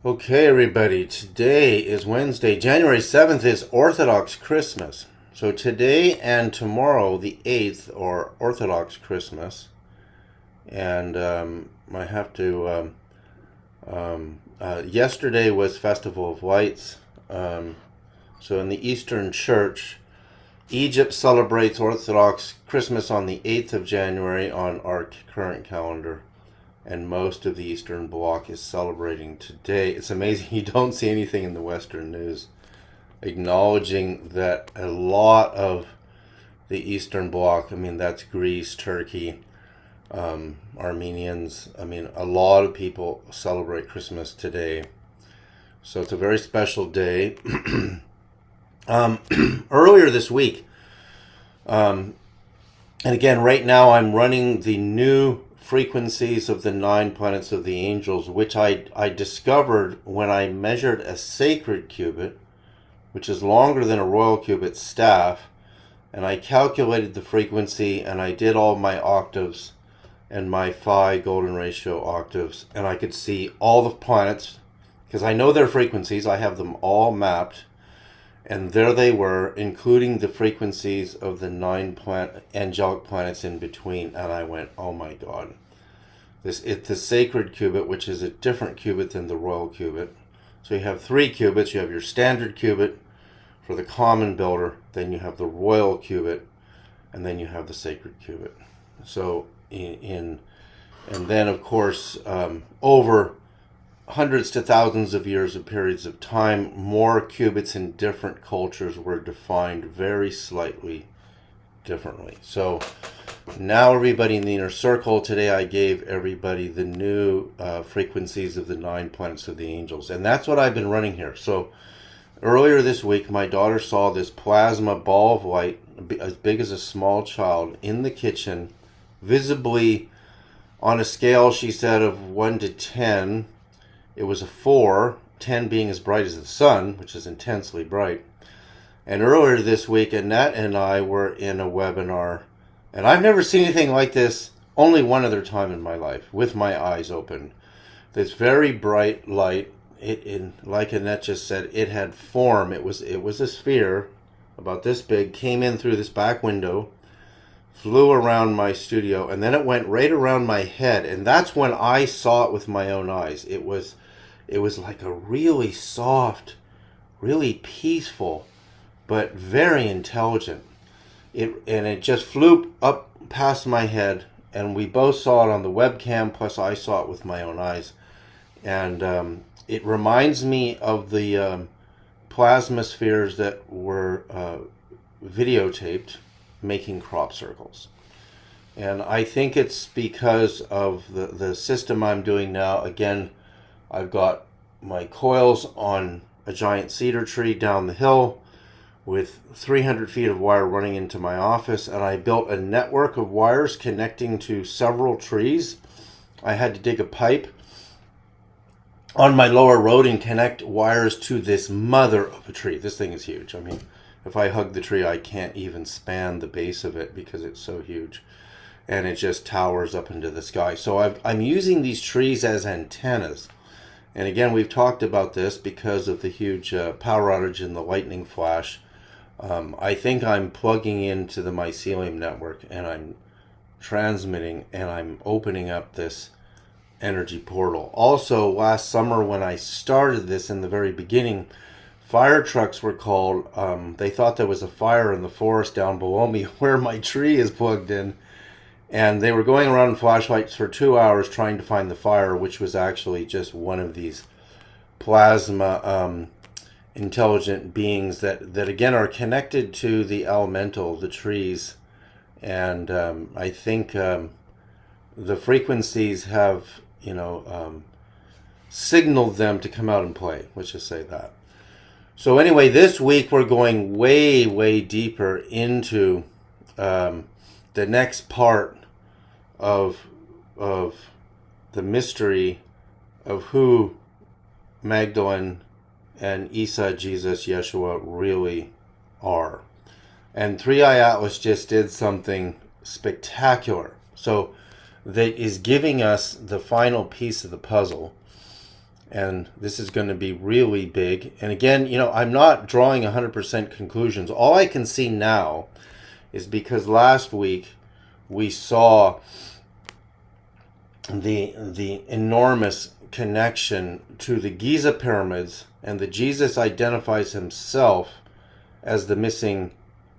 Okay, everybody, today is Wednesday, January 7th is Orthodox Christmas. So today and tomorrow, the 8th, are Orthodox Christmas. And I have to, yesterday was Festival of Lights. So in the Eastern Church, Egypt celebrates Orthodox Christmas on the 8th of January on our current calendar. And most of the Eastern Bloc is celebrating today. It's amazing you don't see anything in the Western news acknowledging that a lot of the Eastern Bloc, I mean, that's Greece, Turkey, Armenians, I mean, a lot of people celebrate Christmas today. So it's a very special day. Earlier this week, and again, right now I'm running the new frequencies of the 9 planets of the angels, which I discovered when I measured a sacred cubit, which is longer than a royal cubit staff, and I calculated the frequency, and I did all my octaves and my phi golden ratio octaves, and I could see all the planets, because I know their frequencies, I have them all mapped, and there they were, including the frequencies of the 9 angelic planets in between. And I went, oh my God. It's the sacred cubit, which is a different cubit than the royal cubit. So you have 3 cubits. You have your standard cubit for the common builder. Then you have the royal cubit. And then you have the sacred cubit. So and then, of course, over hundreds to thousands of years of periods of time, more cubits in different cultures were defined very slightly differently. So now everybody in the inner circle, today I gave everybody the new frequencies of the 9 planets of the angels. And that's what I've been running here. So earlier this week, my daughter saw this plasma ball of light, as big as a small child, in the kitchen, visibly on a scale, she said, of 1 to 10. It was a 4, 10 being as bright as the sun, which is intensely bright. And earlier this week, Annette and I were in a webinar, and I've never seen anything like this, only one other time in my life, with my eyes open. This very bright light, like Annette just said, it had form. It was a sphere about this big, came in through this back window, flew around my studio, and then it went right around my head. And that's when I saw it with my own eyes. It was like a really soft, really peaceful, but very intelligent. It just flew up past my head, and we both saw it on the webcam, plus I saw it with my own eyes. And it reminds me of the plasma spheres that were videotaped making crop circles. And I think it's because of the system I'm doing now. Again, I've got my coils on a giant cedar tree down the hill with 300 feet of wire running into my office, and I built a network of wires connecting to several trees. I had to dig a pipe on my lower road and connect wires to this mother of a tree. This thing is huge. I mean, if I hug the tree, I can't even span the base of it because it's so huge. And it just towers up into the sky. So I'm using these trees as antennas. And again, we've talked about this because of the huge power outage and the lightning flash. I think I'm plugging into the mycelium network, and I'm transmitting, and I'm opening up this energy portal. Also, last summer when I started this in the very beginning, fire trucks were called. They thought there was a fire in the forest down below me where my tree is plugged in. And they were going around in flashlights for 2 hours trying to find the fire, which was actually just one of these plasma intelligent beings that again are connected to the elemental, the trees. And I think the frequencies have, signaled them to come out and play. Let's just say that. So anyway, this week we're going way, way deeper into the next part of the mystery of who Magdalene and Isa, Jesus, Yeshua really are. And 3i Atlas just did something spectacular. So that is giving us the final piece of the puzzle. And this is going to be really big. And again, I'm not drawing 100% conclusions. All I can see now is because last week we saw the enormous connection to the Giza pyramids, and that Jesus identifies himself as the missing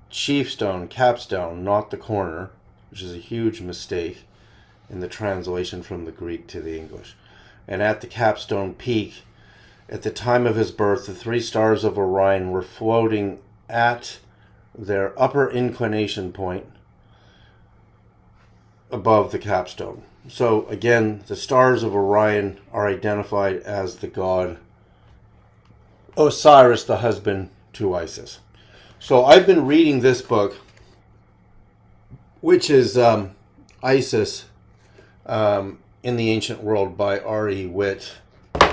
chief stone, capstone, not the corner, which is a huge mistake in the translation from the Greek to the English. And at the capstone peak, at the time of his birth, the 3 stars of Orion were floating at their upper inclination point above the capstone. So again, the stars of Orion are identified as the god Osiris, the husband to Isis. So I've been reading this book, which is Isis in the Ancient World by R.E. Witt.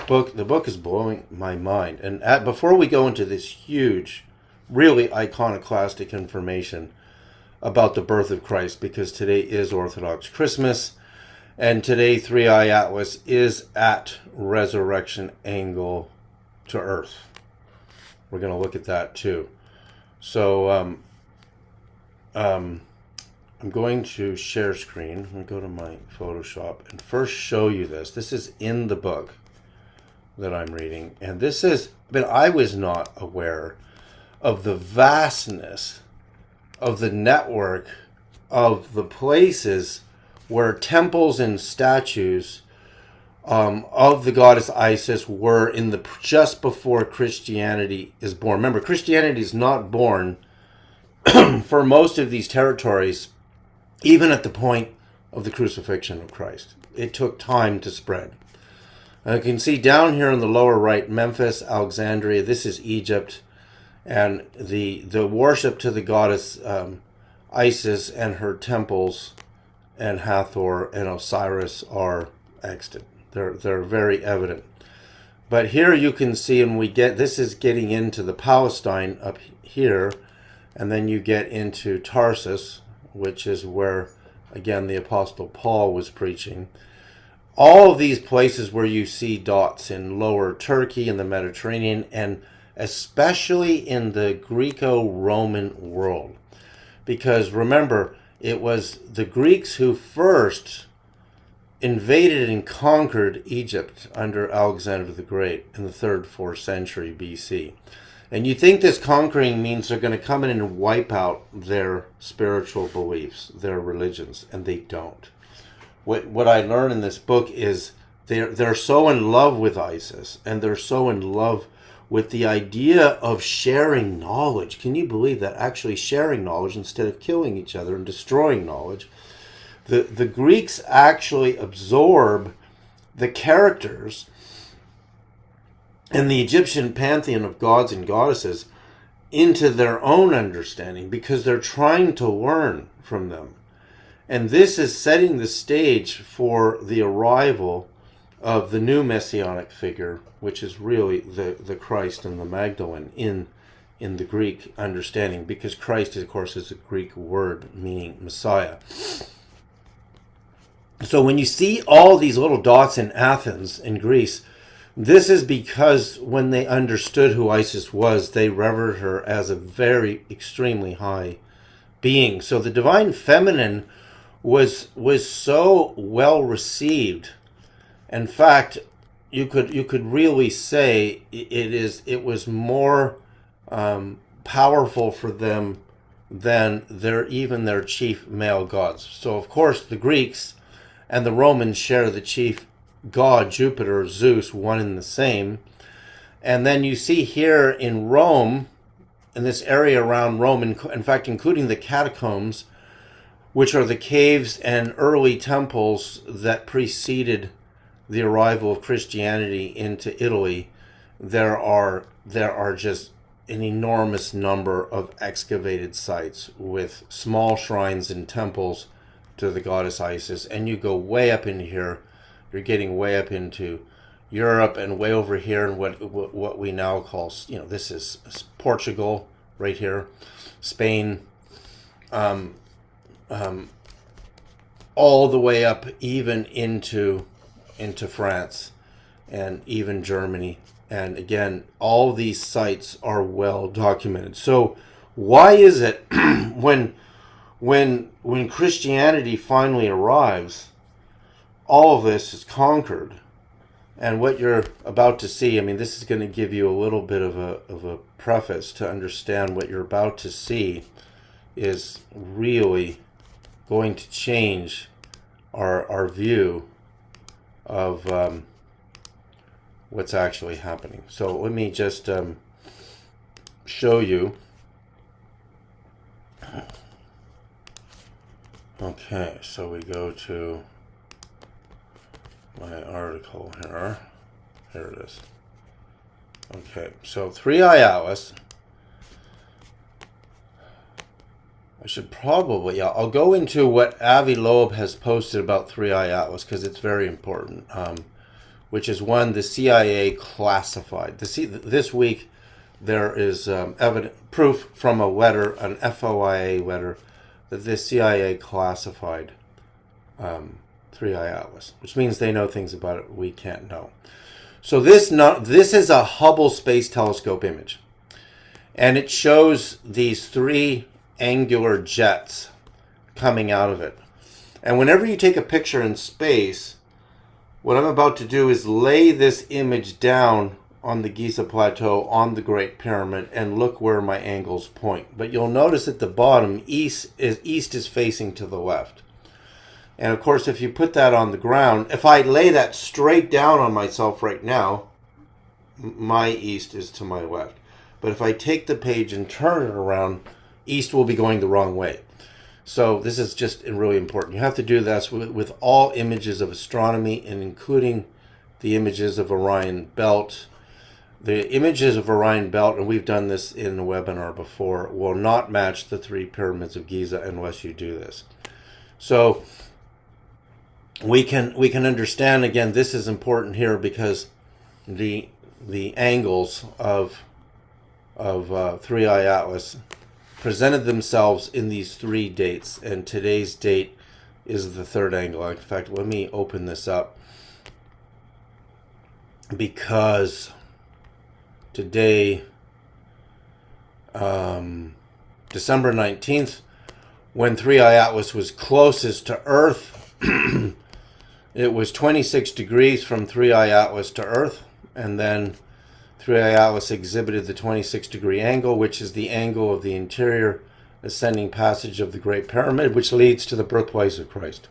The book is blowing my mind. And before we go into this huge, really iconoclastic information about the birth of Christ, because today is Orthodox Christmas, and today 3i Atlas is at resurrection angle to Earth. We're going to look at that too. So I'm going to share screen. I'm going to go to my Photoshop and first show you this. This is in the book that I'm reading. And this is, I was not aware of the vastness of the network of the places where temples and statues of the goddess Isis were in the just before Christianity is born. Remember, Christianity is not born for most of these territories, even at the point of the crucifixion of Christ. It took time to spread. You can see down here in the lower right, Memphis, Alexandria. This is Egypt, and the worship to the goddess Isis and her temples and Hathor and Osiris are extant. They're very evident. But here you can see, and this is getting into the Palestine up here, and then you get into Tarsus, which is where, again, the Apostle Paul was preaching. All of these places where you see dots in lower Turkey and the Mediterranean, and especially in the Greco-Roman world. Because remember, it was the Greeks who first invaded and conquered Egypt under Alexander the Great in the 3rd, 4th century BC. And you think this conquering means they're going to come in and wipe out their spiritual beliefs, their religions, and they don't. What I learned in this book is they're so in love with Isis, and they're so in love with the idea of sharing knowledge. Can you believe that? Actually sharing knowledge instead of killing each other and destroying knowledge. The Greeks actually absorb the characters in the Egyptian pantheon of gods and goddesses into their own understanding because they're trying to learn from them. And this is setting the stage for the arrival of the new messianic figure, which is really the Christ and the Magdalene in the Greek understanding, because Christ, of course, is a Greek word meaning Messiah. So when you see all these little dots in Athens, in Greece, this is because when they understood who Isis was, they revered her as a very extremely high being. So the divine feminine was so well received. In fact, you could really say it was more powerful for them than their chief male gods. So of course the Greeks and the Romans share the chief god, Jupiter, Zeus, one and the same. And then you see here in Rome, in this area around Rome, in fact including the catacombs, which are the caves and early temples that preceded the arrival of Christianity into Italy, there are just an enormous number of excavated sites with small shrines and temples to the goddess Isis. And you go way up into here, you're getting way up into Europe and way over here in what we now call, this is Portugal right here, Spain, all the way up even into France and even Germany. And again, all these sites are well documented. So why is it when Christianity finally arrives, all of this is conquered? And what you're about to see, I mean, this is going to give you a little bit of a preface to understand what you're about to see is really going to change our view of what's actually happening. So let me just show you. Okay, so we go to my article here. Here it is. Okay, so 3i Atlas. I should probably, yeah, I'll go into what Avi Loeb has posted about 3i Atlas because it's very important, which is one, the CIA classified. This week there is proof from a letter, an FOIA letter, that the CIA classified 3i Atlas, which means they know things about it we can't know. So this is a Hubble Space Telescope image, and it shows these three angular jets coming out of it. And whenever you take a picture in space, what I'm about to do is lay this image down on the Giza Plateau, on the Great Pyramid, and look where my angles point. But you'll notice at the bottom, east is facing to the left. And of course, if you put that on the ground, if I lay that straight down on myself right now, my east is to my left. But if I take the page and turn it around, east will be going the wrong way. So this is just really important. You have to do this with all images of astronomy, and including the images of Orion Belt. The images of Orion Belt, and we've done this in a webinar before, will not match the three pyramids of Giza unless you do this. So we can understand, again, this is important here because the angles of 3i Atlas presented themselves in these three dates, and today's date is the third angle. In fact, let me open this up, because today, December 19th, when 3i Atlas was closest to Earth, it was 26 degrees from 3i Atlas to Earth, and then 3i Atlas exhibited the 26-degree angle, which is the angle of the interior ascending passage of the Great Pyramid, which leads to the birthplace of Christ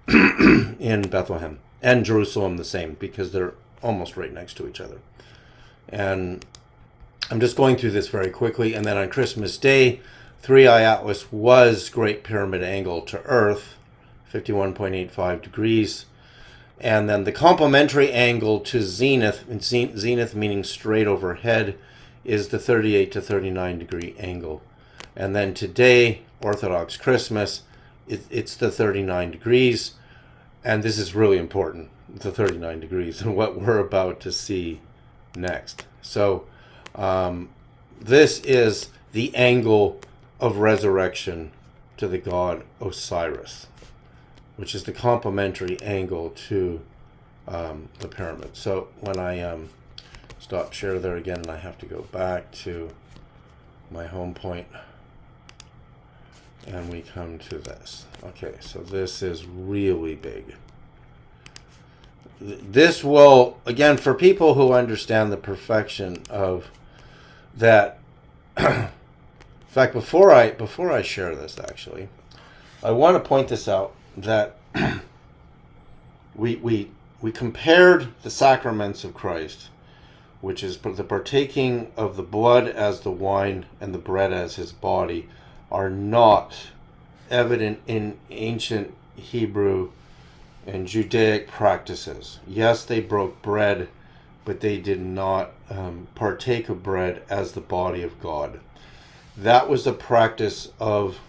in Bethlehem, and Jerusalem the same, because they're almost right next to each other. And I'm just going through this very quickly. And then on Christmas Day, 3i Atlas was Great Pyramid angle to Earth, 51.85 degrees. And then the complementary angle to zenith, and zenith meaning straight overhead, is the 38 to 39 degree angle. And then today, Orthodox Christmas, it's the 39 degrees. And this is really important, the 39 degrees, and what we're about to see next. So this is the angle of resurrection to the god Osiris, which is the complementary angle to the pyramid. So when I stop share there again, and I have to go back to my home point, and we come to this. Okay, so this is really big. This will, again, for people who understand the perfection of that. In fact, before I share this, actually, I want to point this out, that we compared the sacraments of Christ, which is the partaking of the blood as the wine and the bread as his body, are not evident in ancient Hebrew and Judaic practices. Yes, they broke bread, but they did not partake of bread as the body of God. That was a practice of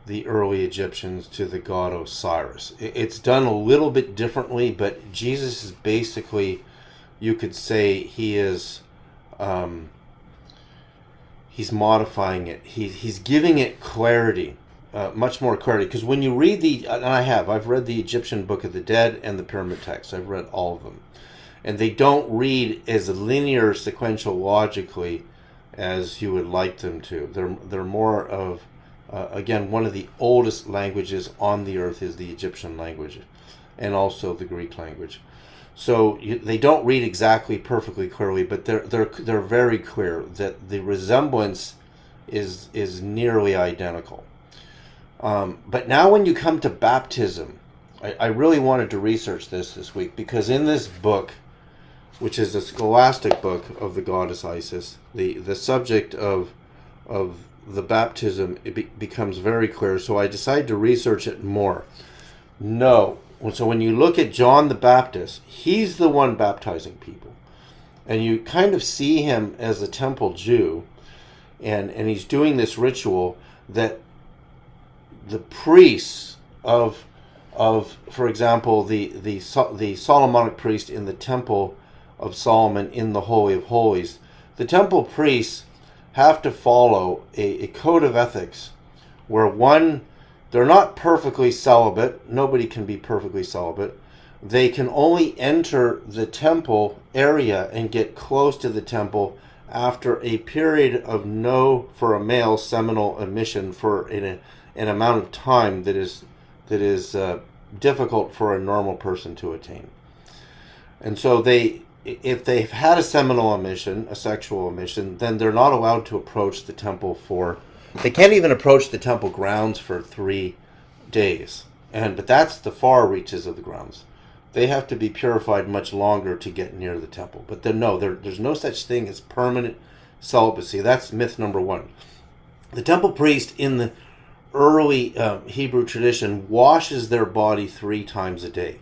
the early Egyptians to the god Osiris. It's done a little bit differently, but Jesus is basically, you could say, he's modifying it. He's giving it clarity, much more clarity. Because when you read I've read the Egyptian Book of the Dead and the Pyramid Text. I've read all of them. and they don't read as linear sequential logically as you would like them to. They're more of, again, one of the oldest languages on the earth is the Egyptian language, and also the Greek language. So they don't read exactly perfectly clearly, but they're very clear that the resemblance is nearly identical. But now when you come to baptism, I really wanted to research this week, because in this book, which is a scholastic book of the goddess Isis, the subject of the baptism, becomes very clear. So I decided to research it more. No. So when you look at John the Baptist, he's the one baptizing people. And you kind of see him as a temple Jew, and he's doing this ritual that the priests of for example, the Solomonic priest in the temple of Solomon in the Holy of Holies, the temple priests have to follow a code of ethics where, one, they're not perfectly celibate. Nobody can be perfectly celibate. They can only enter the temple area and get close to the temple after a period of for a male, seminal emission for an amount of time that is difficult for a normal person to attain. And so if they've had a seminal emission, a sexual emission, then they're not allowed to approach the temple they can't even approach the temple grounds for 3 days. But that's the far reaches of the grounds. They have to be purified much longer to get near the temple. But there's no such thing as permanent celibacy. That's myth number one. The temple priest in the early Hebrew tradition washes their body 3 times a day.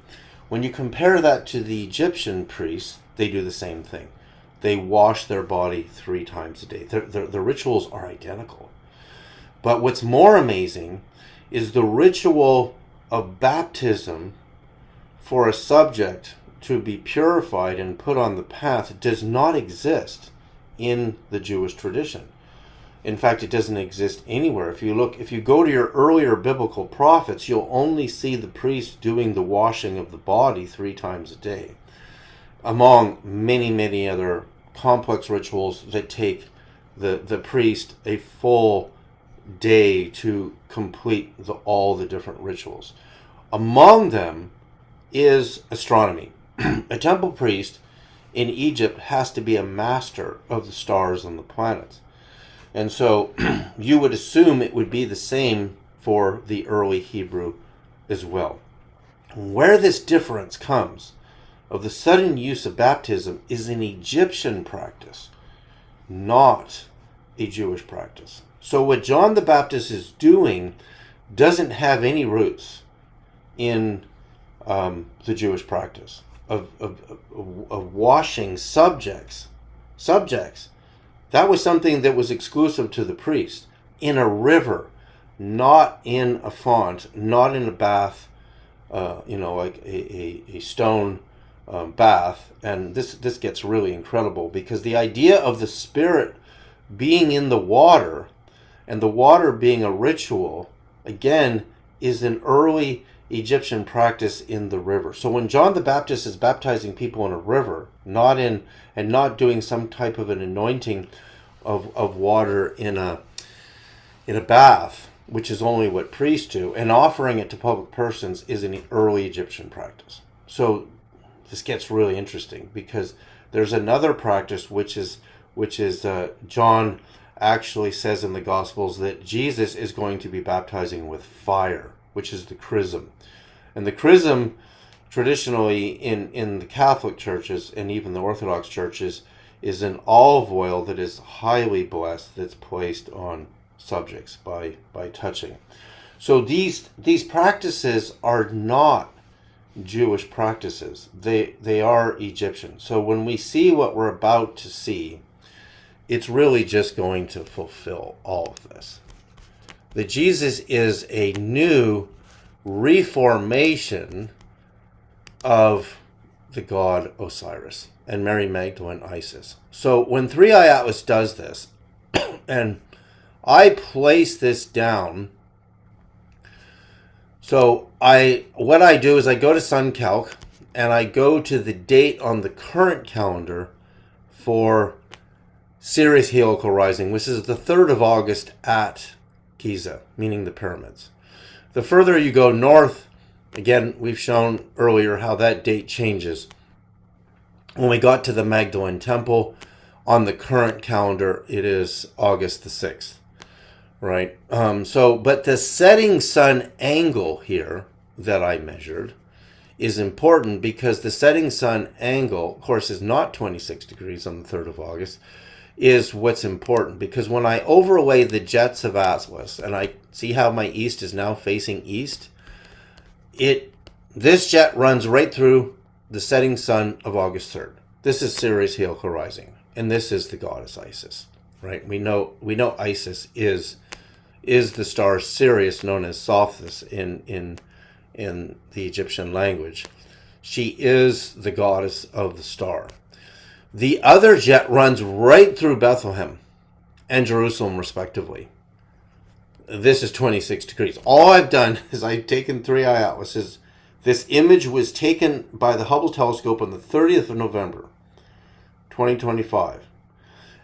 When you compare that to the Egyptian priests, they do the same thing. They wash their body 3 times a day. The rituals are identical. But what's more amazing is the ritual of baptism for a subject to be purified and put on the path does not exist in the Jewish tradition. In fact, it doesn't exist anywhere. If you go to your earlier biblical prophets, you'll only see the priest doing the washing of the body 3 times a day, among many, many other complex rituals that take the priest a full day to complete all the different rituals. Among them is astronomy. A temple priest in Egypt has to be a master of the stars and the planets. And so you would assume it would be the same for the early Hebrew as well. Where this difference comes of the sudden use of baptism is an Egyptian practice, not a Jewish practice. So what John the Baptist is doing doesn't have any roots in the Jewish practice of washing subjects. That was something that was exclusive to the priest in a river, not in a font, not in a bath, like a stone bath. And this gets really incredible, because the idea of the Spirit being in the water and the water being a ritual, again, is an early Egyptian practice in the river. So when John the Baptist is baptizing people in a river, not doing some type of an anointing of water in a bath, which is only what priests do, and offering it to public persons, is an early Egyptian practice. So this gets really interesting, because there's another practice which is John actually says in the Gospels that Jesus is going to be baptizing with fire, which is the chrism. And the chrism, traditionally in the Catholic churches and even the Orthodox churches, is an olive oil that is highly blessed, that's placed on subjects by touching. So these practices are not Jewish practices. They are Egyptian. So when we see what we're about to see, it's really just going to fulfill all of this. That Jesus is a new reformation of the god Osiris and Mary Magdalene Isis. So when 3i Atlas does this, and I place this down, so what I do is I go to SunCalc, and I go to the date on the current calendar for Sirius heliacal rising, which is the 3rd of August at Giza, meaning the pyramids. The further you go north, again, we've shown earlier how that date changes. When we got to the Magdalene Temple, on the current calendar, it is August the 6th, right? But the setting sun angle here that I measured is important because the setting sun angle, of course, is not 26 degrees on the 3rd of August, is what's important. Because when I overlay the jets of Atlas, and I see how my east is now facing east, this jet runs right through the setting sun of August 3rd. This is Sirius heliacal rising, and this is the goddess Isis, right? We know Isis is the star Sirius, known as Sothis in the Egyptian language. She is the goddess of the star. The other jet runs right through Bethlehem and Jerusalem, respectively. This is 26 degrees. All I've done is I've taken 3i atlases. This image was taken by the Hubble telescope on the 30th of November, 2025.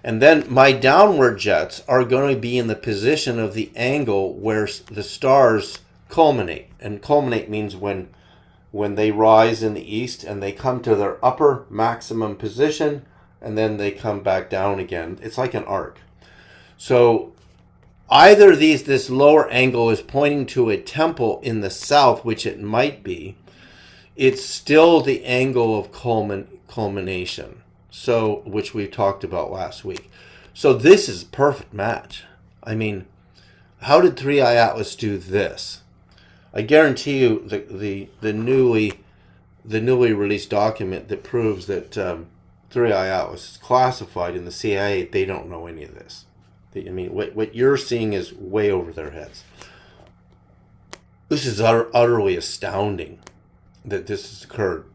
And then my downward jets are going to be in the position of the angle where the stars culminate. And culminate means when they rise in the east and they come to their upper maximum position and then they come back down again. It's like an arc. So either this lower angle is pointing to a temple in the south, which it might be. It's still the angle of culmination, so which we talked about last week. So this is a perfect match. I mean, how did 3i Atlas do this? I guarantee you the newly released document that proves that 3i Atlas is classified in the CIA, they don't know any of this. I mean, what you're seeing is way over their heads. This is utterly astounding that this has occurred,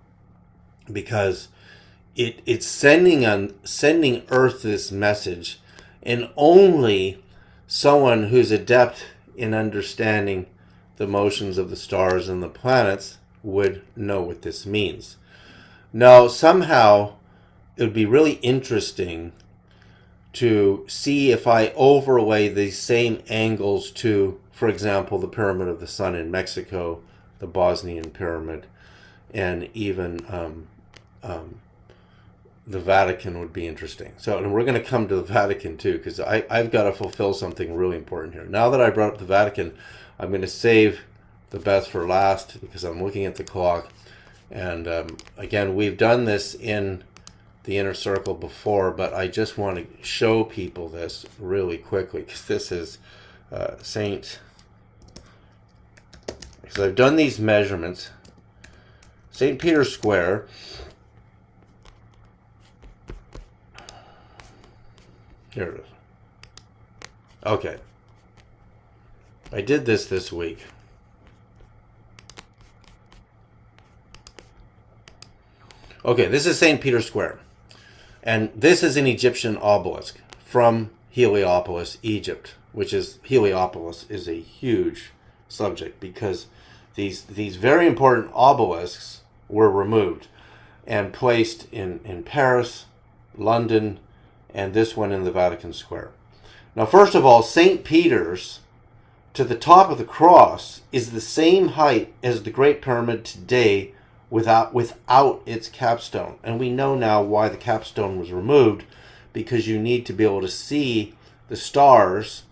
because it's sending Earth this message, and only someone who's adept in understanding the motions of the stars and the planets would know what this means. Now, somehow, it would be really interesting to see if I overlay these same angles to, for example, the Pyramid of the Sun in Mexico, the Bosnian Pyramid, and even the Vatican would be interesting. So, and we're going to come to the Vatican too, because I've got to fulfill something really important here. Now that I brought up the Vatican, I'm going to save the best for last because I'm looking at the clock. And again, we've done this in the inner circle before, but I just want to show people this really quickly, because this is because I've done these measurements. St. Peter's Square. Here it is. Okay. I did this week. Okay, this is St. Peter's Square. And this is an Egyptian obelisk from Heliopolis, Egypt, which is, Heliopolis is a huge subject because these very important obelisks were removed and placed in Paris, London, and this one in the Vatican Square. Now, first of all, St. Peter's, to the top of the cross, is the same height as the Great Pyramid today without its capstone. And we know now why the capstone was removed, because you need to be able to see the stars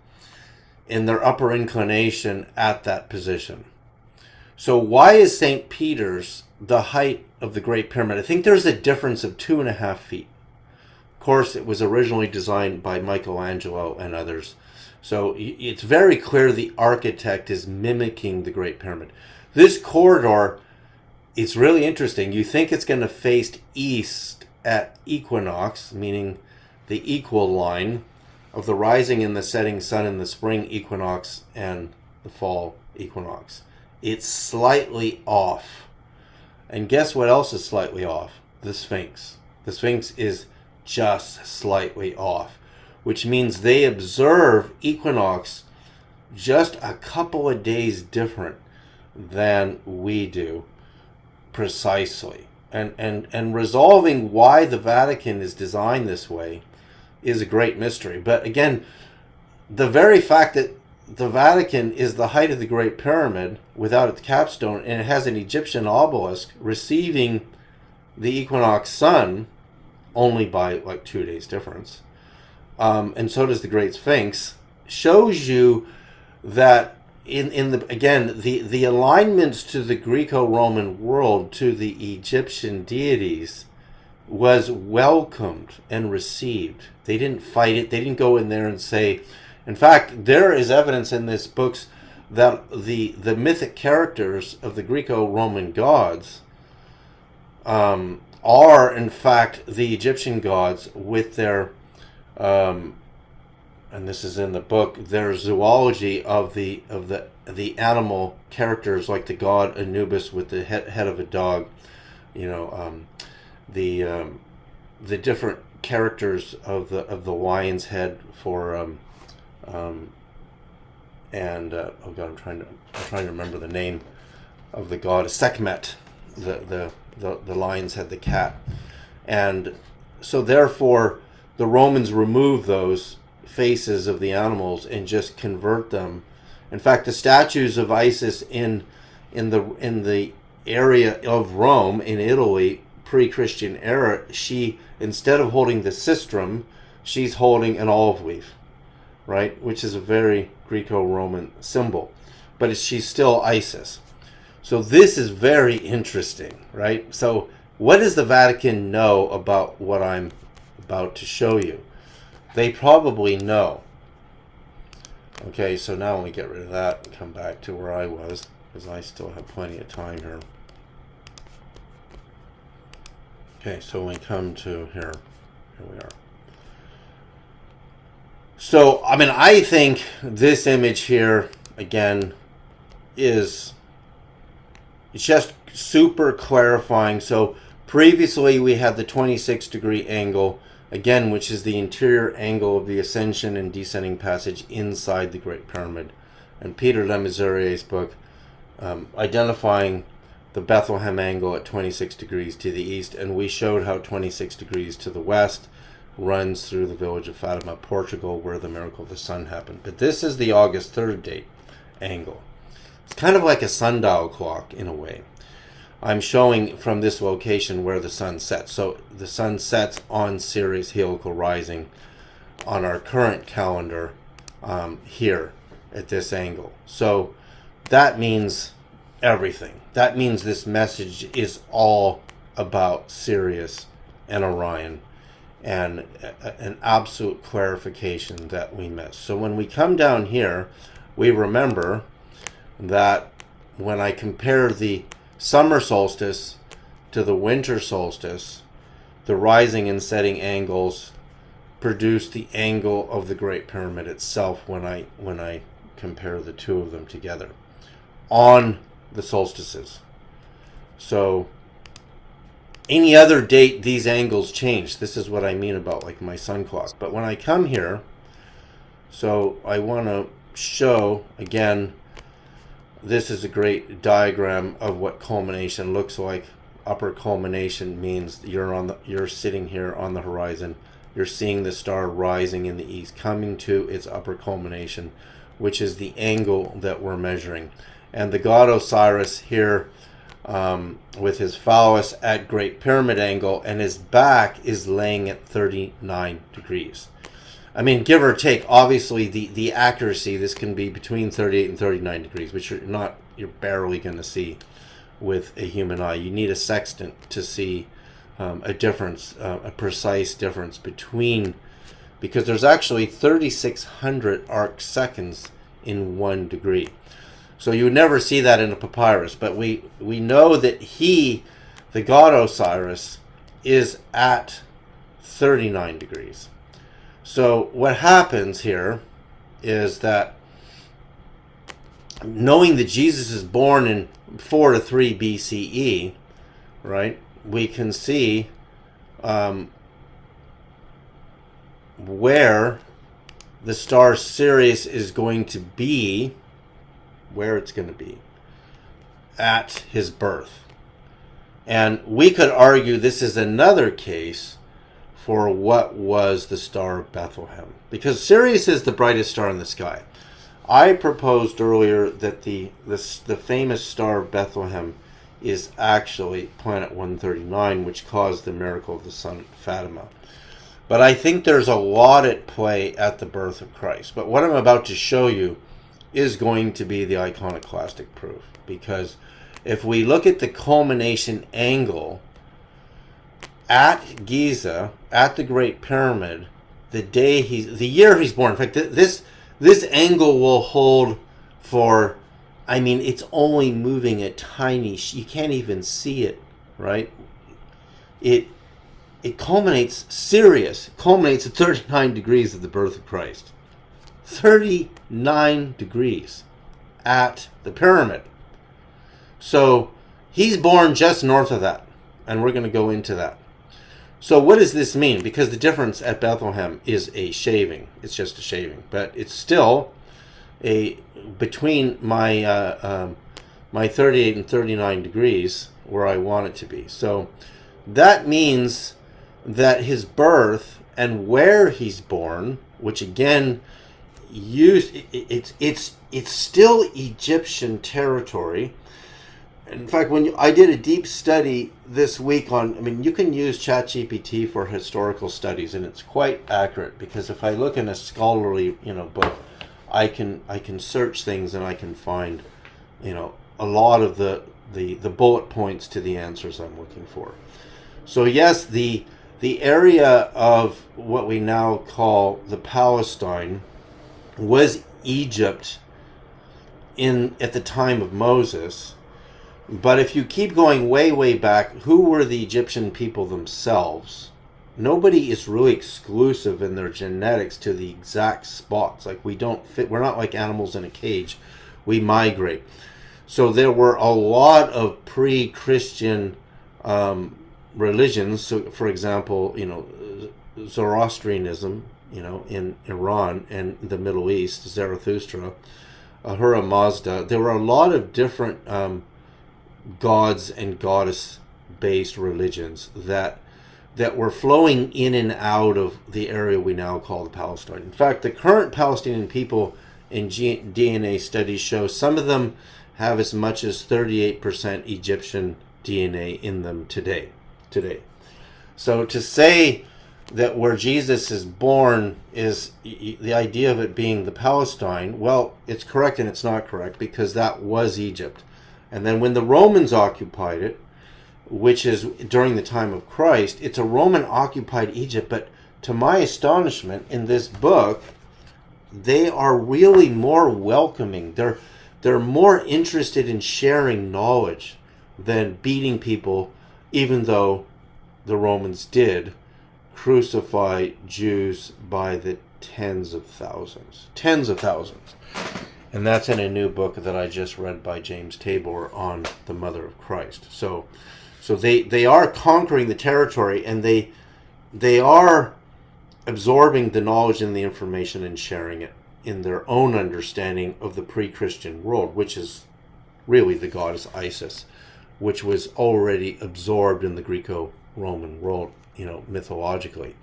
in their upper inclination at that position. So why is St. Peter's the height of the Great Pyramid? I think there's a difference of 2.5 feet. Of course, it was originally designed by Michelangelo and others. So it's very clear the architect is mimicking the Great Pyramid. This corridor, it's really interesting. You think it's going to face east at equinox, meaning the equal line of the rising and the setting sun in the spring equinox and the fall equinox. It's slightly off. And guess what else is slightly off? The Sphinx. The Sphinx is just slightly off, which means they observe equinox just a couple of days different than we do, precisely. and resolving why the Vatican is designed this way is a great mystery. But again, the very fact that the Vatican is the height of the Great Pyramid without its capstone, and it has an Egyptian obelisk receiving the equinox sun only by like 2 days difference, and so does the Great Sphinx, shows you that in the alignments to the Greco-Roman world, to the Egyptian deities, was welcomed and received. They didn't fight it. They didn't go in there and say. In fact, there is evidence in this books that the mythic characters of the Greco-Roman gods are in fact the Egyptian gods with their and this is in the book, their zoology of the animal characters, like the god Anubis with the head of a dog, you know, the different characters of the lion's head for oh god, I'm trying to remember the name of the god, Sekhmet, the lion's head, the cat, and so therefore the Romans removed those faces of the animals and just convert them. In fact, the statues of Isis in the area of Rome in Italy pre-Christian era, she, instead of holding the sistrum, she's holding an olive leaf, right, which is a very Greco-Roman symbol, but she's still Isis. So this is very interesting, right? So what does the Vatican know about what I'm about to show you? They probably know. Okay, so now let me get rid of that and come back to where I was, because I still have plenty of time here. Okay, so when we come to here we are. So, I mean, I think this image here, again, it's just super clarifying. So previously we had the 26-degree angle, again, which is the interior angle of the ascension and descending passage inside the Great Pyramid. And Peter Le Mesurier's book, identifying the Bethlehem angle at 26 degrees to the east, and we showed how 26 degrees to the west runs through the village of Fatima, Portugal, where the miracle of the sun happened. But this is the August 3rd date angle. It's kind of like a sundial clock in a way. I'm showing from this location where the sun sets. So the sun sets on Sirius heliacal rising on our current calendar here at this angle. So that means everything. That means this message is all about Sirius and Orion, and an absolute clarification that we missed. So when we come down here, we remember that when I compare the summer solstice to the winter solstice, the rising and setting angles produce the angle of the Great Pyramid itself when I compare the two of them together on the solstices. So any other date, these angles change. This is what I mean about like my sun clock. But when I come here, so I want to show again, this is a great diagram of what culmination looks like. Upper culmination means you're sitting here on the horizon. You're seeing the star rising in the east, coming to its upper culmination, which is the angle that we're measuring. And the god Osiris here with his phallus at Great Pyramid angle, and his back is laying at 39 degrees. I mean, give or take, obviously the accuracy, this can be between 38 and 39 degrees, which you're barely going to see with a human eye. You need a sextant to see a difference, a precise difference between, because there's actually 3,600 arc seconds in 1 degree. So you would never see that in a papyrus, but we know that the god Osiris, is at 39 degrees. So what happens here is that, knowing that Jesus is born in 4 to 3 BCE, right, we can see where the star Sirius is going to be, where it's going to be at his birth. And we could argue this is another case for what was the Star of Bethlehem, because Sirius is the brightest star in the sky. I proposed earlier that the famous Star of Bethlehem is actually planet 139, which caused the miracle of the sun at Fatima. But I think there's a lot at play at the birth of Christ. But what I'm about to show you is going to be the iconoclastic proof, because if we look at the culmination angle at Giza, at the Great Pyramid, the year he's born. In fact, this angle will hold for, I mean, it's only moving a tiny, you can't even see it, right? It culminates at 39 degrees of the birth of Christ. 39 degrees at the pyramid. So he's born just north of that, and we're going to go into that. So what does this mean? Because the difference at Bethlehem is a shaving. It's just a shaving, but it's still between my my 38 and 39 degrees where I want it to be. So that means that his birth and where he's born, which again it's still Egyptian territory. In fact, I did a deep study this week on, I mean, you can use ChatGPT for historical studies, and it's quite accurate, because if I look in a scholarly, book, I can search things and I can find, a lot of the bullet points to the answers I'm looking for. So yes, the area of what we now call the Palestine was Egypt at the time of Moses. But if you keep going way, way back, who were the Egyptian people themselves? Nobody is really exclusive in their genetics to the exact spots. Like, we don't fit, we're not like animals in a cage. We migrate. So there were a lot of pre-Christian religions. So, for example, Zoroastrianism, in Iran and the Middle East, Zarathustra, Ahura Mazda. There were a lot of different gods and goddess based religions that were flowing in and out of the area we now call the Palestine. In fact, the current Palestinian people in DNA studies show some of them have as much as 38% Egyptian DNA in them today. So to say that where Jesus is born is the idea of it being the Palestine, well, it's correct and it's not correct, because that was Egypt. And then when the Romans occupied it, which is during the time of Christ, it's a Roman-occupied Egypt. But to my astonishment, in this book, they are really more welcoming. They're more interested in sharing knowledge than beating people, even though the Romans did crucify Jews by the tens of thousands. And that's in a new book that I just read by James Tabor on the Mother of Christ. So they are conquering the territory, and they are absorbing the knowledge and the information and sharing it in their own understanding of the pre-Christian world, which is really the goddess Isis, which was already absorbed in the Greco-Roman world, mythologically.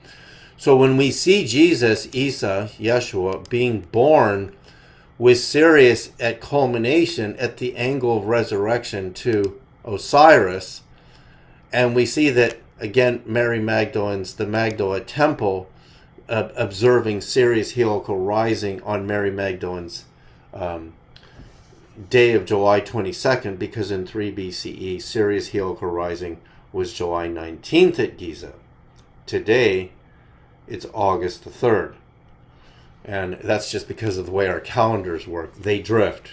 So when we see Jesus, Isa, Yeshua, being born with Sirius at culmination at the angle of resurrection to Osiris, and we see that, again, Mary Magdalene's, the Magdala temple, observing Sirius heliacal rising on Mary Magdalene's day of July 22nd, because in 3 BCE, Sirius heliacal rising was July 19th at Giza. Today, it's August the 3rd. And that's just because of the way our calendars work. They drift.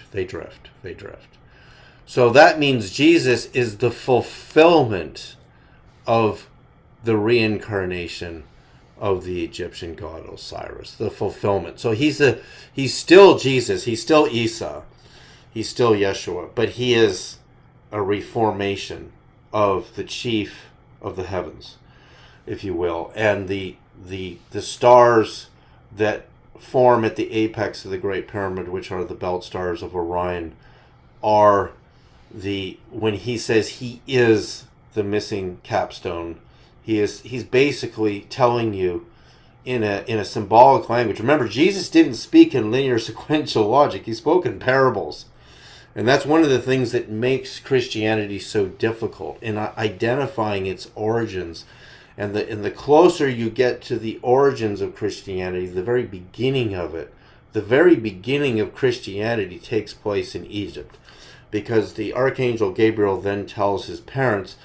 So that means Jesus is the fulfillment of the reincarnation of the Egyptian god Osiris. The fulfillment. So he's still Jesus. He's still Isa. He's still Yeshua. But he is a reformation of the chief of the heavens, if you will. And the stars that form at the apex of the Great Pyramid, which are the belt stars of Orion, are when he says he is the missing capstone. He's basically telling you in a symbolic language. Remember, Jesus didn't speak in linear sequential logic. He spoke in parables. And that's one of the things that makes Christianity so difficult in identifying its origins. And the closer you get to the origins of Christianity, the very beginning of it, the very beginning of Christianity takes place in Egypt. Because the Archangel Gabriel then tells his parents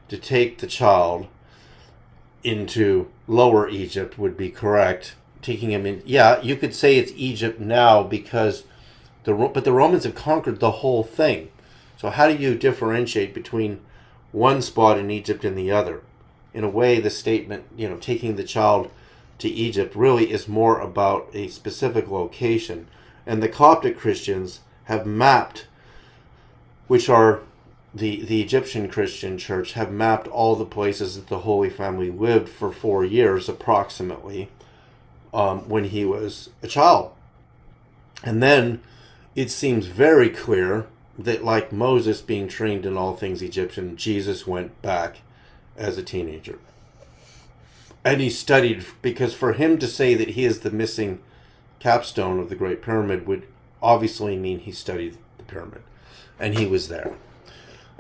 to take the child into Lower Egypt, would be correct. Taking him in, yeah, you could say it's Egypt now because but the Romans have conquered the whole thing. So how do you differentiate between one spot in Egypt and the other? In a way, the statement, taking the child to Egypt really is more about a specific location. And the Coptic Christians have mapped, which are the Egyptian Christian church, have mapped all the places that the Holy Family lived for 4 years approximately when he was a child. And then it seems very clear that, like Moses being trained in all things Egyptian, Jesus went back as a teenager. And he studied, because for him to say that he is the missing capstone of the Great Pyramid would obviously mean he studied the pyramid. And he was there.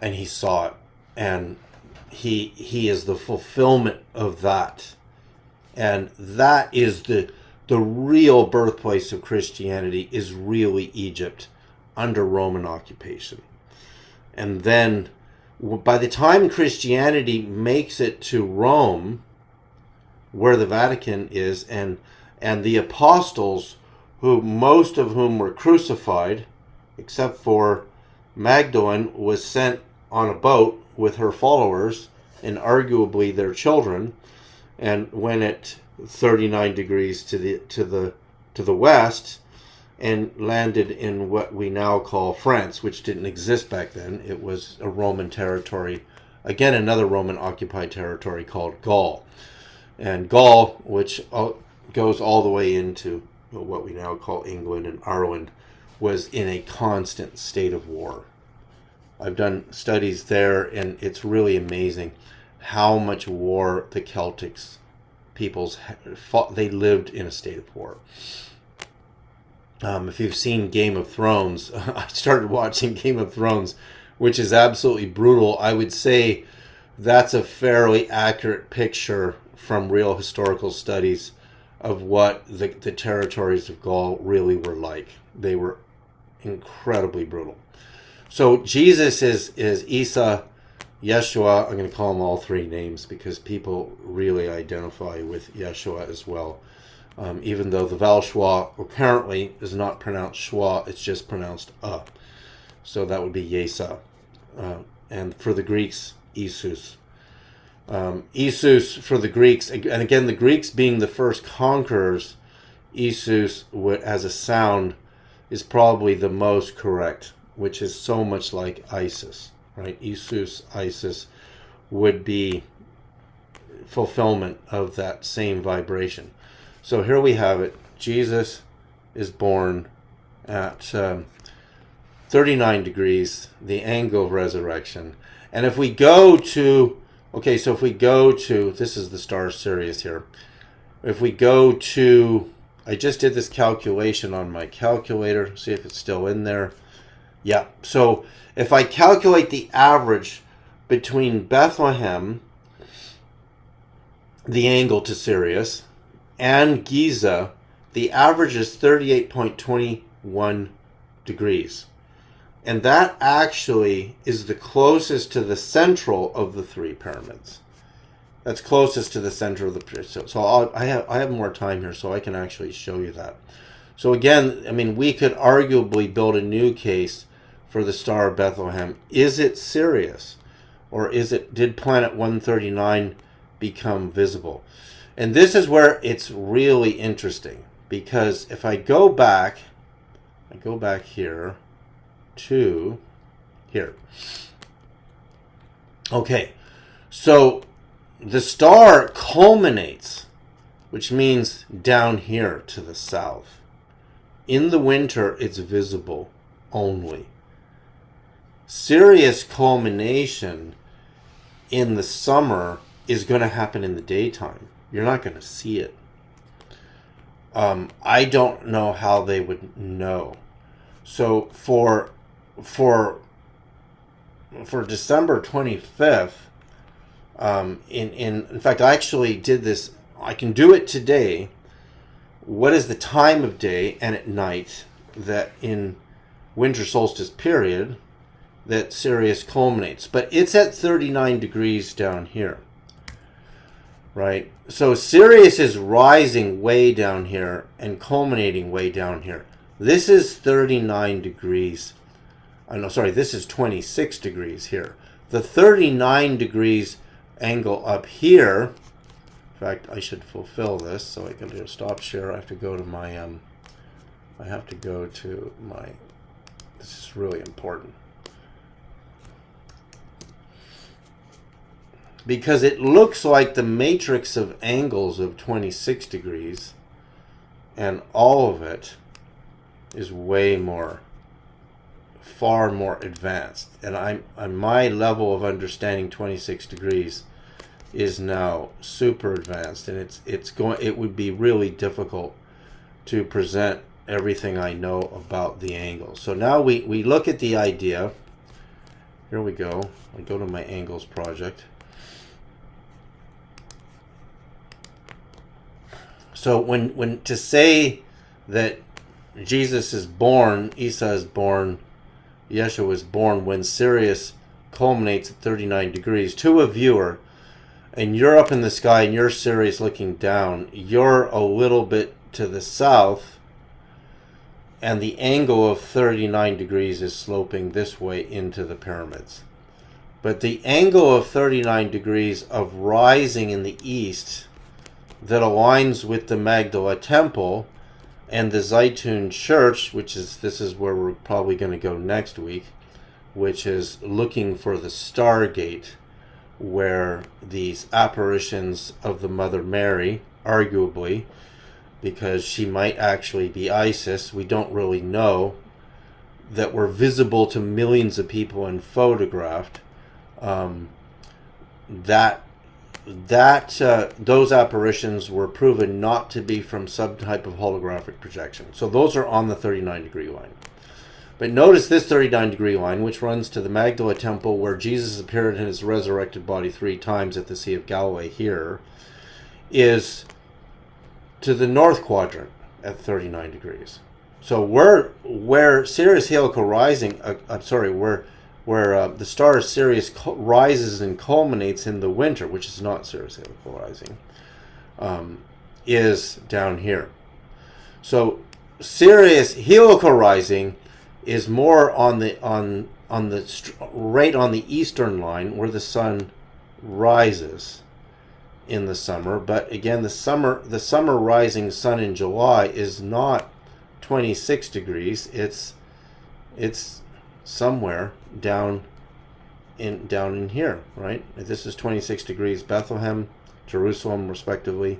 And he saw it. And he is the fulfillment of that. And that is the real birthplace of Christianity, is really Egypt under Roman occupation. And then by the time Christianity makes it to Rome, where the Vatican is, and the apostles, who most of whom were crucified, except for Magdalene, was sent on a boat with her followers and arguably their children, and went at 39 degrees to the west and landed in what we now call France, which didn't exist back then. It was a Roman territory, again another Roman occupied territory called Gaul. And Gaul, which goes all the way into what we now call England and Ireland, was in a constant state of war. I've done studies there, and it's really amazing how much war the Celtics peoples fought. They lived in a state of war. If you've seen Game of Thrones, I started watching Game of Thrones, which is absolutely brutal. I would say that's a fairly accurate picture from real historical studies of what the territories of Gaul really were like. They were incredibly brutal. So Jesus is Isa, Yeshua. I'm going to call them all three names because people really identify with Yeshua as well. Even though the vowel schwa apparently is not pronounced schwa, it's just pronounced So that would be Yesa. And for the Greeks, Isus. Isus for the Greeks, and again, the Greeks being the first conquerors, Isus as a sound is probably the most correct, which is so much like Isis, right? Isus, Isis would be fulfillment of that same vibration. So here we have it. Jesus is born at 39 degrees, the angle of resurrection. And if we go to, this is the star Sirius here. If we go to, I just did this calculation on my calculator, see if it's still in there. Yeah, so if I calculate the average between Bethlehem, the angle to Sirius, and Giza, the average is 38.21 degrees. And that actually is the closest to the central of the three pyramids. That's closest to the center of the pyramid. So I have more time here, so I can actually show you that. So again, I mean, we could arguably build a new case for the Star of Bethlehem. Is it Sirius? Or did planet 139 become visible? And this is where it's really interesting, because if I go back here to here. Okay, so the star culminates, which means down here to the south. In the winter, it's visible only. Sirius culmination in the summer is going to happen in the daytime. You're not going to see it. I don't know how they would know. So for December 25th, in fact, I actually did this. I can do it today. What is the time of day and at night that in winter solstice period that Sirius culminates? But it's at 39 degrees down here, right? So Sirius is rising way down here and culminating way down here. This is 39 degrees. No, sorry, this is 26 degrees here. The 39 degrees angle up here, in fact, I should fulfill this, so I can do a stop share. I have to go to my, this is really important. Because it looks like the matrix of angles of 26 degrees, and all of it is way more, far more advanced. And my level of understanding 26 degrees is now super advanced, and it would be really difficult to present everything I know about the angles. So now we look at the idea. Here we go. I go to my angles project. So when to say that Jesus is born, Isa is born, Yeshua is born when Sirius culminates at 39 degrees, to a viewer, and you're up in the sky and you're Sirius looking down, you're a little bit to the south, and the angle of 39 degrees is sloping this way into the pyramids. But the angle of 39 degrees of rising in the east that aligns with the Magdala Temple and the Zaytun Church, this is where we're probably going to go next week, which is looking for the Stargate, where these apparitions of the Mother Mary, arguably, because she might actually be Isis, we don't really know, that were visible to millions of people and photographed, those apparitions were proven not to be from some type of holographic projection. So those are on the 39 degree line. But notice this 39 degree line, which runs to the Magdala Temple, where Jesus appeared in his resurrected body 3 times at the Sea of Galilee here, is to the north quadrant at 39 degrees. So where Sirius helical rising, where the star Sirius rises and culminates in the winter, which is not Sirius helical rising, is down here. So Sirius helical rising is more right on the eastern line where the sun rises in the summer. But again, the summer rising sun in July is not 26 degrees. It's somewhere down in here, right? This is 26 degrees Bethlehem, Jerusalem, respectively.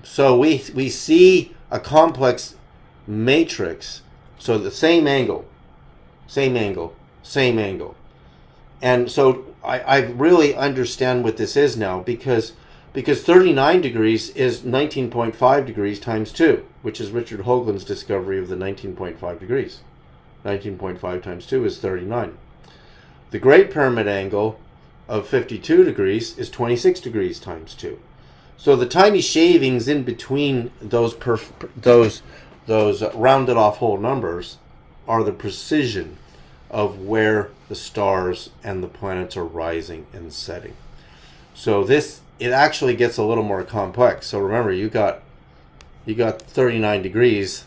So we see a complex matrix. So the same angle. And so I really understand what this is now, because 39 degrees is 19.5 degrees times 2, which is Richard Hoagland's discovery of the 19.5 degrees. 19.5 times 2 is 39. The Great Pyramid angle of 52 degrees is 26 degrees times 2. So the tiny shavings in between those rounded off whole numbers are the precision of where the stars and the planets are rising and setting. So it actually gets a little more complex. So remember, you got 39 degrees.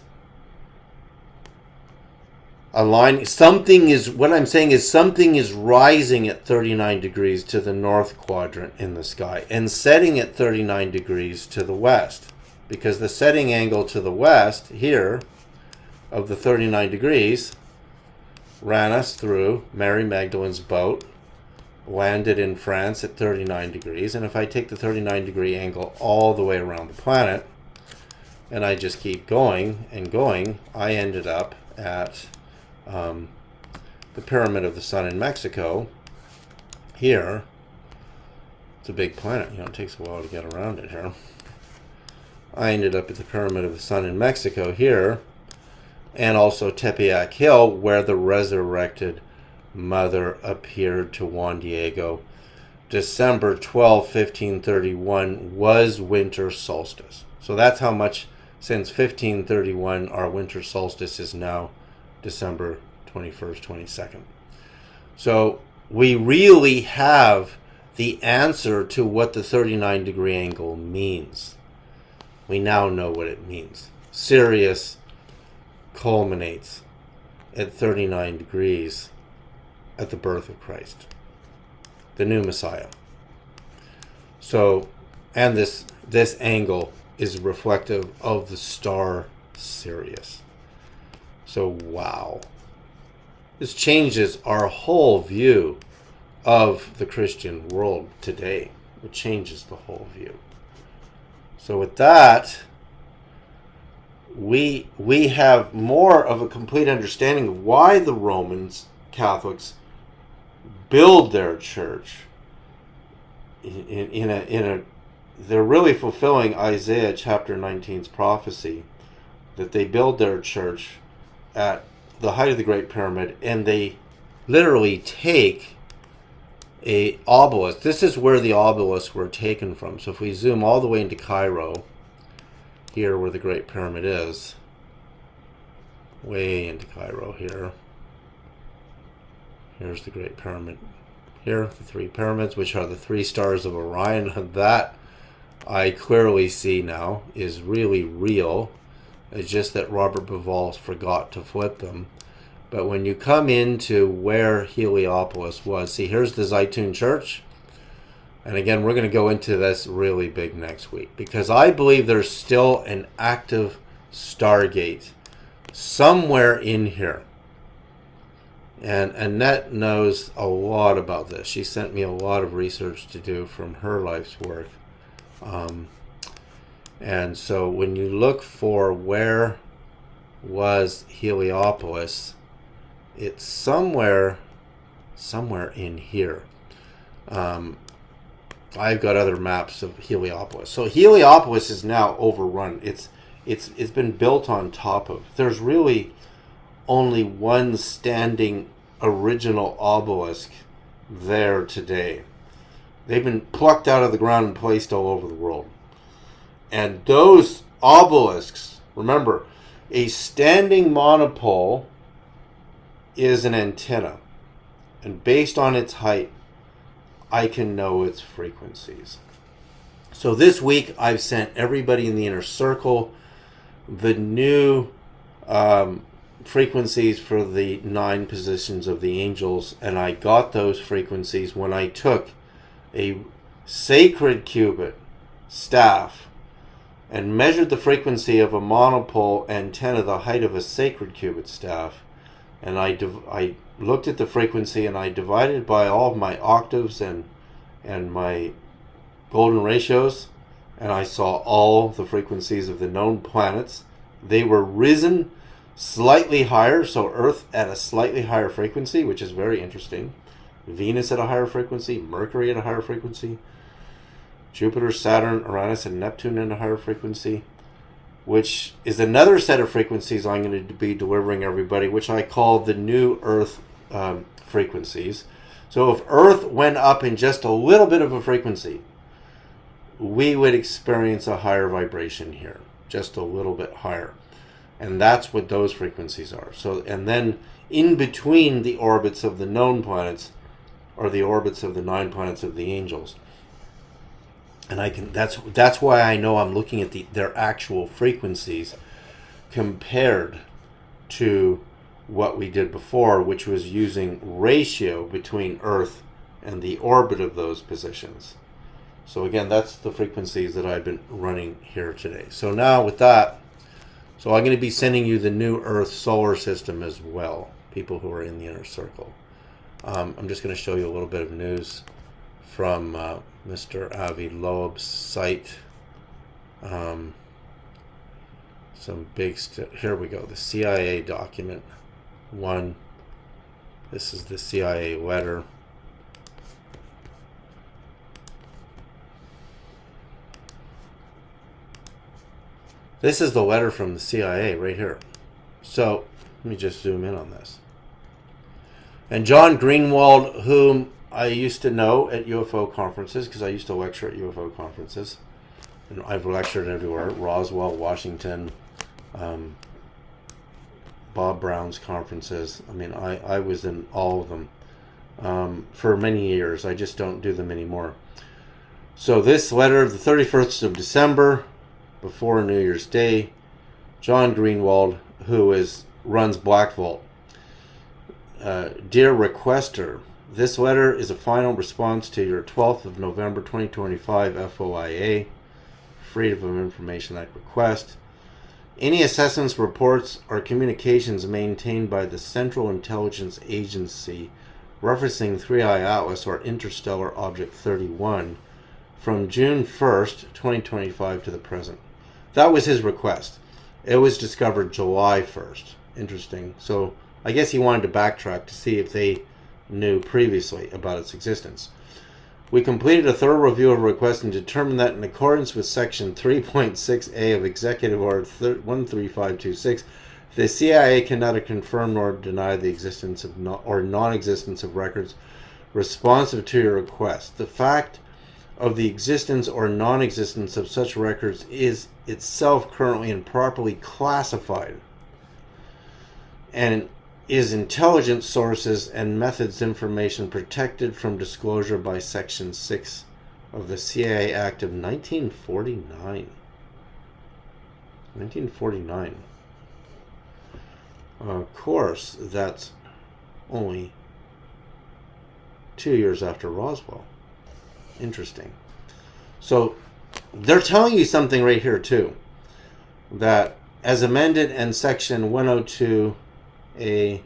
Something is rising at 39 degrees to the north quadrant in the sky and setting at 39 degrees to the west, because the setting angle to the west here of the 39 degrees ran us through Mary Magdalene's boat, landed in France at 39 degrees, and if I take the 39 degree angle all the way around the planet and I just keep going and going, I ended up at the Pyramid of the Sun in Mexico here, It's a big planet. You know, it takes a while to get around it here. I ended up at the Pyramid of the Sun in Mexico here, and also Tepeyac Hill, where the resurrected mother appeared to Juan Diego. December 12, 1531 was winter solstice. So that's how much since 1531 our winter solstice is now December 21st, 22nd. So we really have the answer to what the 39-degree angle means. We now know what it means. Sirius culminates at 39 degrees at the birth of Christ, the new Messiah. So, and this angle is reflective of the star Sirius. So, wow. This changes our whole view of the Christian world today. It changes the whole view. So with that, we have more of a complete understanding of why the Romans Catholics build their church in a they're really fulfilling Isaiah chapter 19's prophecy that they build their church at the height of the Great Pyramid, and they literally take a obelisk. This is where the obelisks were taken from. So if we zoom all the way into Cairo, here where the Great Pyramid is, way into Cairo here, here's the Great Pyramid. Here, the three pyramids, which are the three stars of Orion. That I clearly see now is really real. It's just that Robert Bauval forgot to flip them. But when you come into where Heliopolis was, see, here's the Zaytun Church. And again, we're going to go into this really big next week, because I believe there's still an active Stargate somewhere in here. And Annette knows a lot about this. She sent me a lot of research to do from her life's work. And so when you look for where was Heliopolis, it's somewhere in here. I've got other maps of Heliopolis. So Heliopolis is now overrun. It's been built on top of. There's really only one standing original obelisk there today. They've been plucked out of the ground and placed all over the world. And those obelisks, remember, a standing monopole is an antenna. And based on its height, I can know its frequencies. So this week, I've sent everybody in the inner circle the new frequencies for the 9 positions of the angels, and I got those frequencies when I took a sacred cubit staff and measured the frequency of a monopole antenna, the height of a sacred cubit staff, and I looked at the frequency and I divided by all of my octaves and my golden ratios, and I saw all the frequencies of the known planets. They were risen slightly higher, so Earth at a slightly higher frequency, which is very interesting. Venus at a higher frequency, Mercury at a higher frequency, Jupiter, Saturn, Uranus, and Neptune at a higher frequency, which is another set of frequencies I'm going to be delivering everybody, which I call the new Earth frequencies. So if Earth went up in just a little bit of a frequency, we would experience a higher vibration here, just a little bit higher. And that's what those frequencies are. So, and then in between the orbits of the known planets are the orbits of the 9 planets of the angels. And that's why I know I'm looking at their actual frequencies compared to what we did before, which was using ratio between Earth and the orbit of those positions. So again, that's the frequencies that I've been running here today. So now with that, so I'm going to be sending you the new Earth solar system as well, people who are in the inner circle. I'm just going to show you a little bit of news from Mr. Avi Loeb's site. Some big here we go, the CIA document 1. This is the CIA letter. This is the letter from the CIA right here. So let me just zoom in on this. And John Greenwald, whom I used to know at UFO conferences, because I used to lecture at UFO conferences, and I've lectured everywhere, Roswell, Washington, Bob Brown's conferences. I mean, I was in all of them for many years. I just don't do them anymore. So this letter of the 31st of December, before New Year's Day, John Greenwald, who runs Black Vault. Dear requester, this letter is a final response to your 12th of November 2025 FOIA, Freedom of Information Act request. Any assessments, reports, or communications maintained by the Central Intelligence Agency referencing 3i Atlas or Interstellar Object 31 from June 1st, 2025 to the present. That was his request. It was discovered July 1st. Interesting. So I guess he wanted to backtrack to see if they knew previously about its existence. We completed a thorough review of a request and determined that in accordance with Section 3.6A of Executive Order 13526, the CIA can neither confirm nor deny the existence of or non-existence of records responsive to your request. The fact of the existence or non-existence of such records is itself currently improperly classified and is intelligence sources and methods information protected from disclosure by Section 6 of the CIA Act of 1949. 1949. Of course, that's only 2 years after Roswell. Interesting. So they're telling you something right here too, that as amended in Section 102A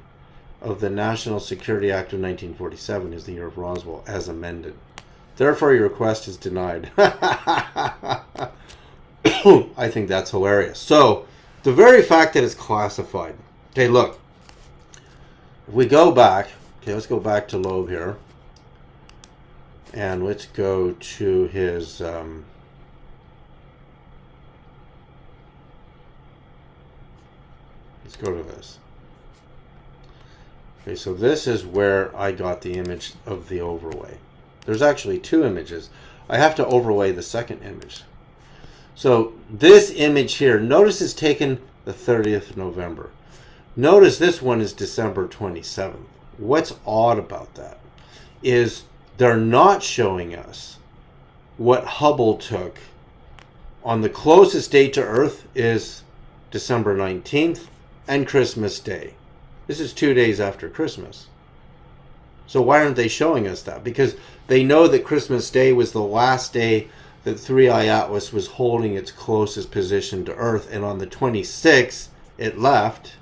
of the National Security Act of 1947 is the year of Roswell, as amended. Therefore, your request is denied. I think that's hilarious. So, the very fact that it's classified. Okay, look. If we go back, okay, let's go back to Loeb here. And let's go to his... let's go to this. Okay, so this is where I got the image of the overlay. There's actually two images. I have to overlay the second image. So this image here, notice is taken the 30th of November. Notice this one is December 27th. What's odd about that is they're not showing us what Hubble took on the closest date to Earth is December 19th and Christmas Day. This is 2 days after Christmas. So why aren't they showing us that? Because they know that Christmas Day was the last day that 3i Atlas was holding its closest position to Earth. And on the 26th, it left.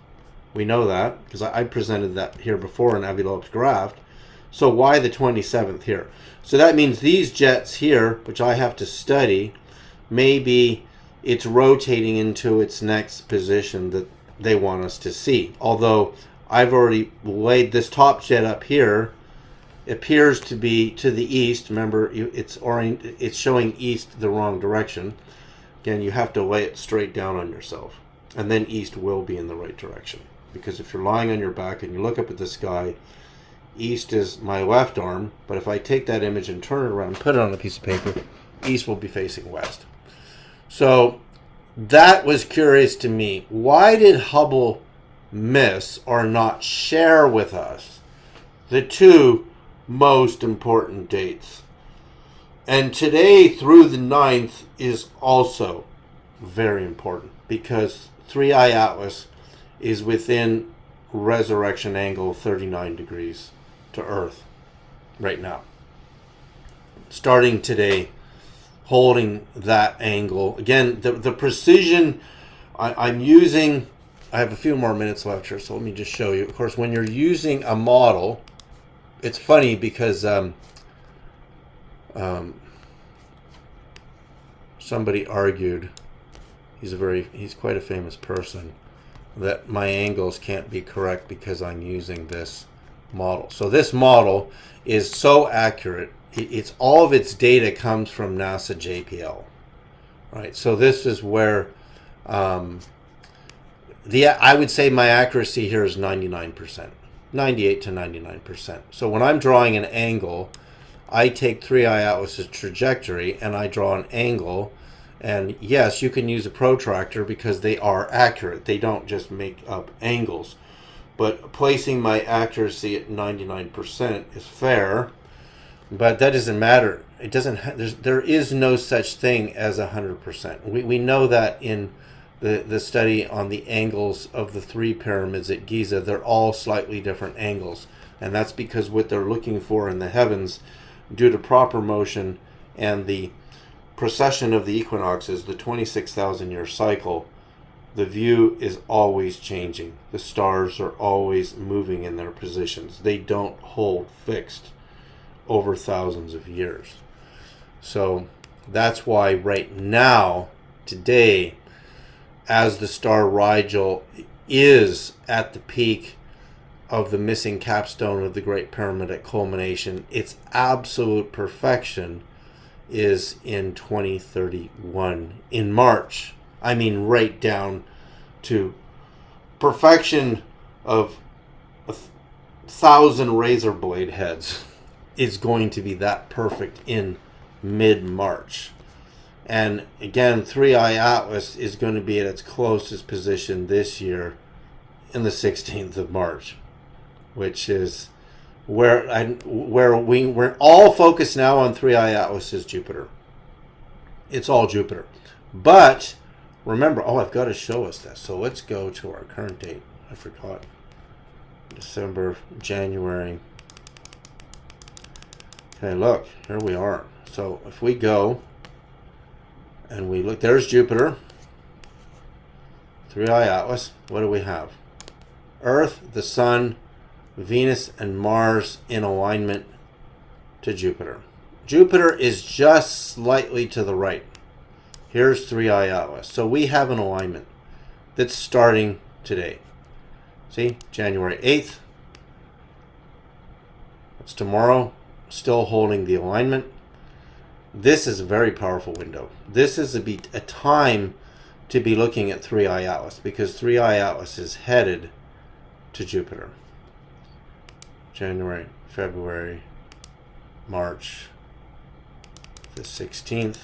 We know that because I presented that here before in Avi Loeb's graph. So why the 27th here? So that means these jets here, which I have to study, maybe it's rotating into its next position that they want us to see. Although I've already laid this top jet up here. It appears to be to the east. Remember, it's showing east the wrong direction. Again, you have to lay it straight down on yourself. And then east will be in the right direction. Because if you're lying on your back and you look up at the sky, east is my left arm. But if I take that image and turn it around and put it on a piece of paper, east will be facing west. So that was curious to me. Why did Hubble miss or not share with us the two most important dates? And today through the 9th is also very important because 3i Atlas is within resurrection angle 39 degrees to Earth right now. Starting today, holding that angle. Again, the precision I'm using, I have a few more minutes left here, so let me just show you. Of course, when you're using a model, it's funny because somebody argued, he's quite a famous person, that my angles can't be correct because I'm using this model. So this model is so accurate. It's all of its data comes from NASA JPL, right? So this is where I would say my accuracy here is 99%, 98 to 99%. So when I'm drawing an angle, I take 3i Atlas's trajectory and I draw an angle. And yes, you can use a protractor because they are accurate. They don't just make up angles. But placing my accuracy at 99% is fair. But that doesn't matter. It doesn't. There is no such thing as 100%. We know that in the study on the angles of the 3 pyramids at Giza, they're all slightly different angles, and that's because what they're looking for in the heavens, due to proper motion and the precession of the equinoxes, the 26,000-year cycle, the view is always changing. The stars are always moving in their positions. They don't hold fixed over thousands of years. So that's why right now, today, as the star Rigel is at the peak of the missing capstone of the Great Pyramidic culmination, its absolute perfection is in 2031, in March. I mean, right down to perfection of 1,000 razor blade heads is going to be that perfect in mid-March. And again, 3i Atlas is going to be at its closest position this year in the 16th of March, which is where we're all focused now on 3i Atlas is Jupiter. It's all Jupiter. But remember, I've got to show us this. So let's go to our current date. I forgot. December, January. Okay, look, here we are. So if we go and we look, there's Jupiter, 3i Atlas. What do we have? Earth, the Sun, Venus, and Mars in alignment to Jupiter. Jupiter is just slightly to the right. Here's 3i Atlas. So we have an alignment that's starting today. See, January 8th. That's tomorrow. Still holding the alignment. This is a very powerful window. This is a time to be looking at 3i Atlas, because 3i Atlas is headed to Jupiter. January, February, March the 16th.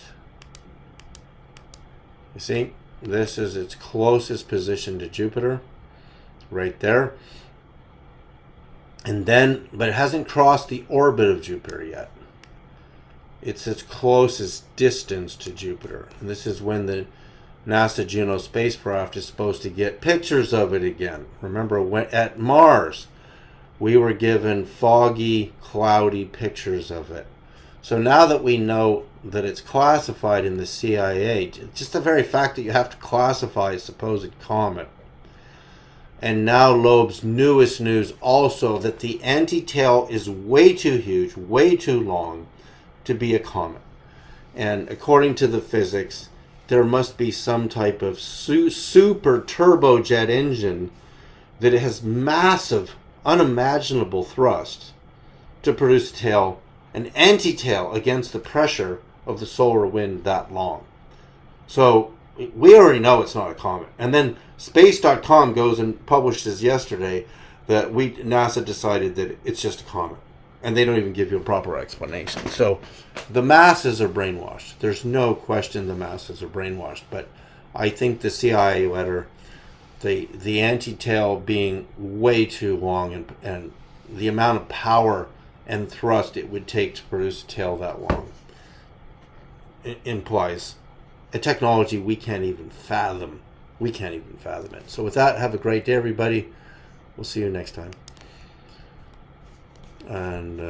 You see, this is its closest position to Jupiter, right there. And then, but it hasn't crossed the orbit of Jupiter yet. It's its closest distance to Jupiter. And this is when the NASA Juno spacecraft is supposed to get pictures of it again. Remember, at Mars, we were given foggy, cloudy pictures of it. So now that we know that it's classified in the CIA, just the very fact that you have to classify a supposed comet. And now Loeb's newest news also, that the anti-tail is way too huge, way too long to be a comet. And according to the physics, there must be some type of super turbojet engine that has massive, unimaginable thrust to produce a tail, an anti-tail against the pressure of the solar wind that long. So we already know it's not a comet. And then space.com goes and publishes yesterday that NASA decided that it's just a comet. And they don't even give you a proper explanation. So the masses are brainwashed. There's no question the masses are brainwashed. But I think the CIA letter, the anti-tail being way too long, and the amount of power and thrust it would take to produce a tail that long, it implies a technology we can't even fathom. We can't even fathom it. So with that, have a great day, everybody. We'll see you next time. And